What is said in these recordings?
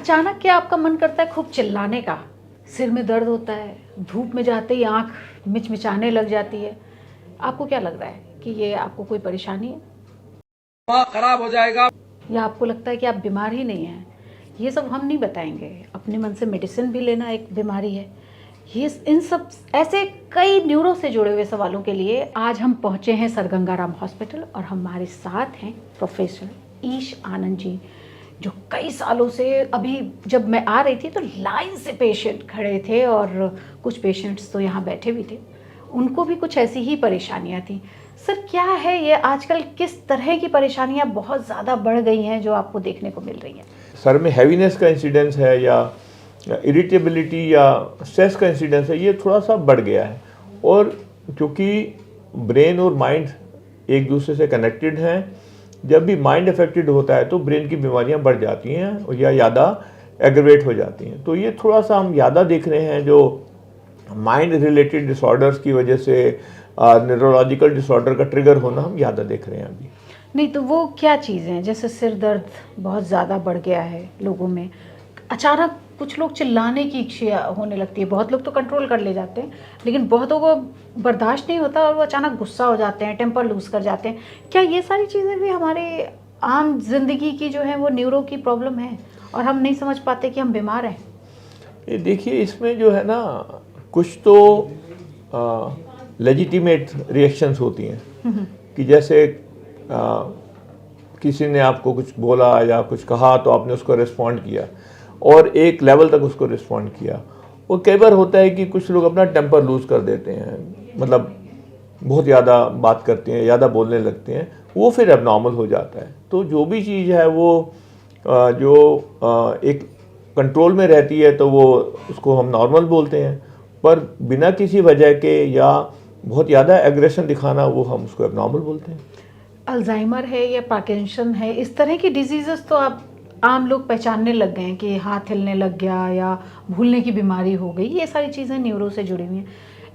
अचानक क्या आपका मन करता है खूब चिल्लाने का, सिर में दर्द होता है, धूप में जाते ही आँख मिचमिचाने लग जाती है। आपको क्या लग रहा है कि ये आपको कोई परेशानी है? दिमाग खराब हो जाएगा। या आपको लगता है कि आप बीमार ही नहीं हैं? ये सब हम नहीं बताएंगे। अपने मन से मेडिसिन भी लेना एक बीमारी है। ये इन सब ऐसे कई न्यूरो से जुड़े हुए सवालों के लिए आज हम पहुँचे हैं सर गंगाराम हॉस्पिटल और हमारे साथ हैं प्रोफेसर ईश आनंद जी, जो कई सालों से, अभी जब मैं आ रही थी तो लाइन से पेशेंट खड़े थे और कुछ पेशेंट्स तो यहाँ बैठे भी थे, उनको भी कुछ ऐसी ही परेशानियाँ थी। सर क्या है ये आजकल, किस तरह की परेशानियाँ बहुत ज़्यादा बढ़ गई हैं जो आपको देखने को मिल रही हैं? सर में हैवीनेस का इंसिडेंस है या इरिटेबिलिटी या स्ट्रेस का इंसिडेंस है, ये थोड़ा सा बढ़ गया है। और क्योंकि ब्रेन और माइंड एक दूसरे से कनेक्टेड हैं, जब भी माइंड अफेक्टेड होता है तो ब्रेन की बीमारियां बढ़ जाती हैं या ज़्यादा एग्रवेट हो जाती हैं। तो ये थोड़ा सा हम ज़्यादा देख रहे हैं जो माइंड रिलेटेड डिसऑर्डर्स की वजह से, न्यूरोलॉजिकल डिसऑर्डर का ट्रिगर होना हम ज़्यादा देख रहे हैं अभी। नहीं तो वो क्या चीज़ें हैं? जैसे सिर दर्द बहुत ज़्यादा बढ़ गया है लोगों में, अचानक कुछ लोग चिल्लाने की इच्छा होने लगती है। बहुत लोग तो कंट्रोल कर ले जाते हैं, लेकिन बहुतों को बर्दाश्त नहीं होता और वो अचानक गुस्सा हो जाते हैं, टेम्पर लूज़ कर जाते हैं। क्या ये सारी चीज़ें भी हमारे आम जिंदगी की जो है वो न्यूरो की प्रॉब्लम है और हम नहीं समझ पाते कि हम बीमार हैं? ये देखिए, इसमें जो है ना, कुछ तो लेजिटिमेट रिएक्शंस होती हैं कि जैसे किसी ने आपको कुछ बोला या कुछ कहा तो आपने उसको रिस्पॉन्ड किया और एक लेवल तक उसको रिस्पॉन्ड किया। और कई बार होता है कि कुछ लोग अपना टेम्पर लूज़ कर देते हैं, मतलब बहुत ज़्यादा बात करते हैं, ज़्यादा बोलने लगते हैं, वो फिर एबनॉर्मल हो जाता है। तो जो भी चीज़ है वो एक कंट्रोल में रहती है तो वो उसको हम नॉर्मल बोलते हैं, पर बिना किसी वजह के या बहुत ज़्यादा एग्रेशन दिखाना वो हम उसको एबनॉर्मल बोलते हैं। अल्जाइमर है या पार्किंसन है, इस तरह की डिजीज़ेस तो आप आम लोग पहचानने लग गए हैं कि हाथ हिलने लग गया या भूलने की बीमारी हो गई। ये सारी चीज़ें न्यूरो से जुड़ी हुई हैं।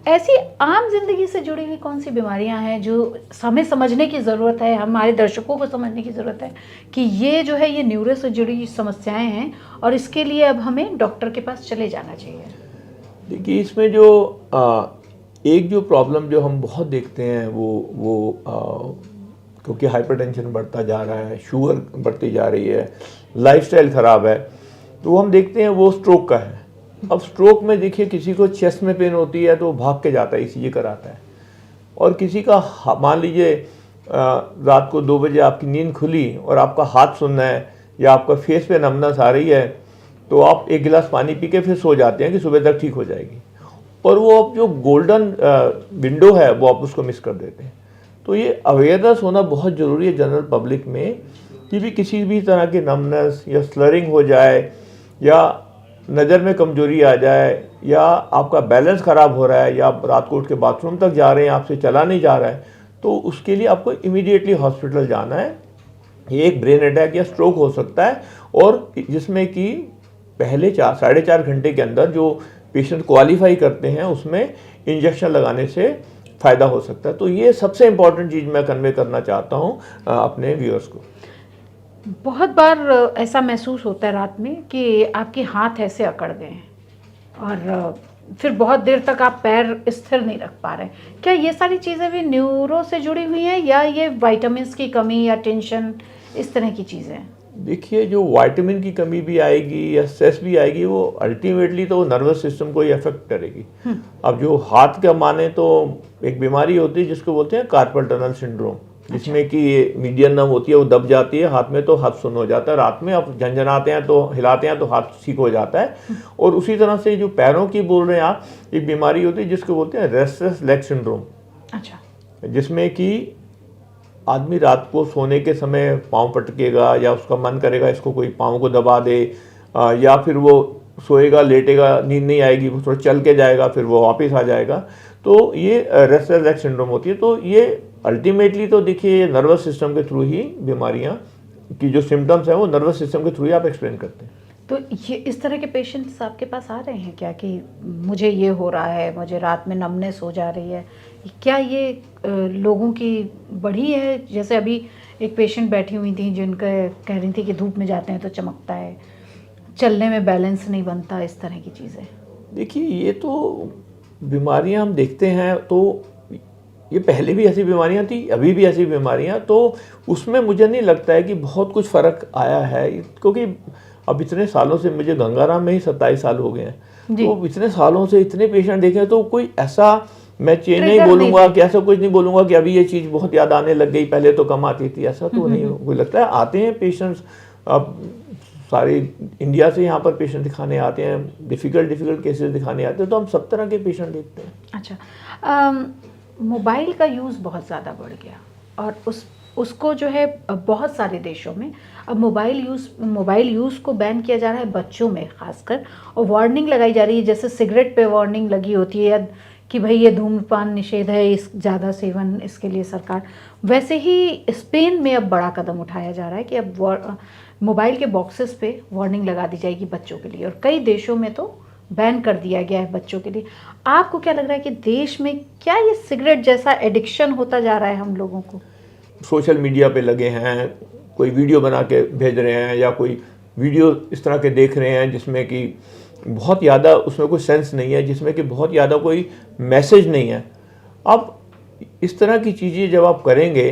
ऐसी आम जिंदगी से जुड़ी हुई कौन सी बीमारियां हैं जो हमें समझने की ज़रूरत है, हमारे दर्शकों को समझने की ज़रूरत है कि ये जो है ये न्यूरो से जुड़ी समस्याएं हैं और इसके लिए अब हमें डॉक्टर के पास चले जाना चाहिए? देखिए, इसमें जो एक जो प्रॉब्लम जो हम बहुत देखते हैं वो क्योंकि हाइपरटेंशन बढ़ता जा रहा है, शुगर बढ़ती जा रही है, लाइफस्टाइल ख़राब है, तो हम देखते हैं वो स्ट्रोक का है। अब स्ट्रोक में देखिए, किसी को चेस्ट में पेन होती है तो वो भाग के जाता है, ईसीजी कराता है। और किसी का मान लीजिए रात को 2 बजे आपकी नींद खुली और आपका हाथ सुनना है या आपका फेस पे नमनस आ रही है, तो आप एक गिलास पानी पी के फिर सो जाते हैं कि सुबह तक ठीक हो जाएगी। और वो अब जो गोल्डन विंडो है वो आप उसको मिस कर देते हैं। तो ये अवेयरनेस होना बहुत ज़रूरी है जनरल पब्लिक में कि भी किसी भी तरह की नमनेस या स्लरिंग हो जाए या नज़र में कमजोरी आ जाए या आपका बैलेंस ख़राब हो रहा है या आप रात को उठ के बाथरूम तक जा रहे हैं, आपसे चला नहीं जा रहा है, तो उसके लिए आपको इमीडिएटली हॉस्पिटल जाना है। ये एक ब्रेन अटैक या स्ट्रोक हो सकता है और जिसमें कि पहले 4-4.5 घंटे के अंदर जो पेशेंट क्वालिफाई करते हैं उसमें इंजेक्शन लगाने से फ़ायदा हो सकता है। तो ये सबसे इम्पॉर्टेंट चीज़ मैं कन्वे करना चाहता हूँ अपने व्यूअर्स को। बहुत बार ऐसा महसूस होता है रात में कि आपके हाथ ऐसे अकड़ गए हैं और फिर बहुत देर तक आप पैर स्थिर नहीं रख पा रहे। क्या ये सारी चीज़ें भी न्यूरो से जुड़ी हुई हैं या ये विटामिन्स की कमी या टेंशन, इस तरह की चीज़ें हैं? देखिए, जो विटामिन की कमी भी आएगी या स्ट्रेस भी आएगी, वो अल्टीमेटली तो नर्वस सिस्टम को ही अफेक्ट करेगी। अब जो हाथ का माने तो एक बीमारी होती है जिसको बोलते हैं कार्पल टनल सिंड्रोम, जिसमें कि ये मीडियन नर्व होती है, वो दब जाती है हाथ में तो हाथ सुन्न हो जाता है। रात में आप झंझनाते हैं तो हिलाते हैं तो हाथ ठीक हो जाता है। और उसी तरह से जो पैरों की बोल रहे हैं आप, एक बीमारी होती है जिसको बोलते हैं रेस्टलेस लेग सिंड्रोम। अच्छा। जिसमें कि आदमी रात को सोने के समय पाँव पटकेगा या उसका मन करेगा इसको कोई पाँव को दबा दे, या फिर वो सोएगा, लेटेगा, नींद नहीं आएगी, वो थोड़ा चल के जाएगा, फिर वो वापस आ जाएगा। तो ये रेस्टलेस लेग सिंड्रोम होती है। तो ये अल्टीमेटली तो देखिए नर्वस सिस्टम के थ्रू ही बीमारियां की जो सिम्टम्स हैं वो नर्वस सिस्टम के थ्रू ही आप एक्सप्लेन करते हैं। तो ये इस तरह के पेशेंट्स आपके पास आ रहे हैं क्या कि मुझे ये हो रहा है, मुझे रात में नमनेस हो जा रही है? क्या ये लोगों की बढ़ी है? जैसे अभी एक पेशेंट बैठी हुई थी जिनका कह रही थी कि धूप में जाते हैं तो चमकता है, चलने में बैलेंस नहीं बनता, इस तरह की चीज़ें? देखिए, ये तो बीमारियां हम देखते हैं तो ये पहले भी ऐसी बीमारियां थी, अभी भी ऐसी बीमारियां, तो उसमें मुझे नहीं लगता है कि बहुत कुछ फ़र्क आया है, क्योंकि अब इतने सालों से, मुझे गंगाराम में ही 27 साल हो गए हैं, जी। तो इतने सालों से इतने पेशेंट देखे, तो कोई ऐसा मैं नहीं ट्रिगर बोलूँगा कि ऐसा कुछ नहीं बोलूँगा कि अभी ये चीज़ बहुत याद आने लग गई, पहले तो कम आती थी, ऐसा तो नहीं मुझे लगता है। आते हैं पेशेंट्स, अब सारे इंडिया से यहाँ पर पेशेंट दिखाने आते हैं, डिफ़िकल्ट केसेस दिखाने आते हैं, तो हम सब तरह के पेशेंट देखते हैं। अच्छा, मोबाइल का यूज़ बहुत ज़्यादा बढ़ गया और उसको जो है बहुत सारे देशों में अब मोबाइल यूज़ को बैन किया जा रहा है, बच्चों में ख़ासकर, और वार्निंग लगाई जा रही है, जैसे सिगरेट पे वार्निंग लगी होती है कि भाई ये धूम्रपान निषेध है, इस ज़्यादा सेवन इसके लिए सरकार, वैसे ही स्पेन में अब बड़ा कदम उठाया जा रहा है कि अब मोबाइल के बॉक्सेस पे वार्निंग लगा दी जाएगी बच्चों के लिए, और कई देशों में तो बैन कर दिया गया है बच्चों के लिए। आपको क्या लग रहा है कि देश में क्या ये सिगरेट जैसा एडिक्शन होता जा रहा है हम लोगों को? सोशल मीडिया पे लगे हैं, कोई वीडियो बना के भेज रहे हैं, या कोई वीडियो इस तरह के देख रहे हैं जिसमें कि बहुत ज़्यादा उसमें कोई सेंस नहीं है, जिसमें कि बहुत ज़्यादा कोई मैसेज नहीं है। अब इस तरह की चीज़ें जब आप करेंगे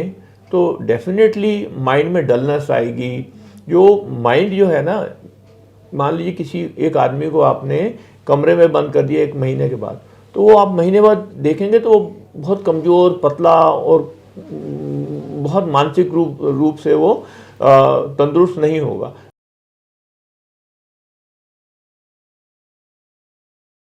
तो डेफिनेटली माइंड में डलनेस आएगी। जो माइंड जो है ना, मान लीजिए किसी एक आदमी को आपने कमरे में बंद कर दिया 1 महीने के बाद, तो वो आप महीने बाद देखेंगे तो वो बहुत कमज़ोर, पतला और बहुत मानसिक रूप से वो तंदुरुस्त नहीं होगा।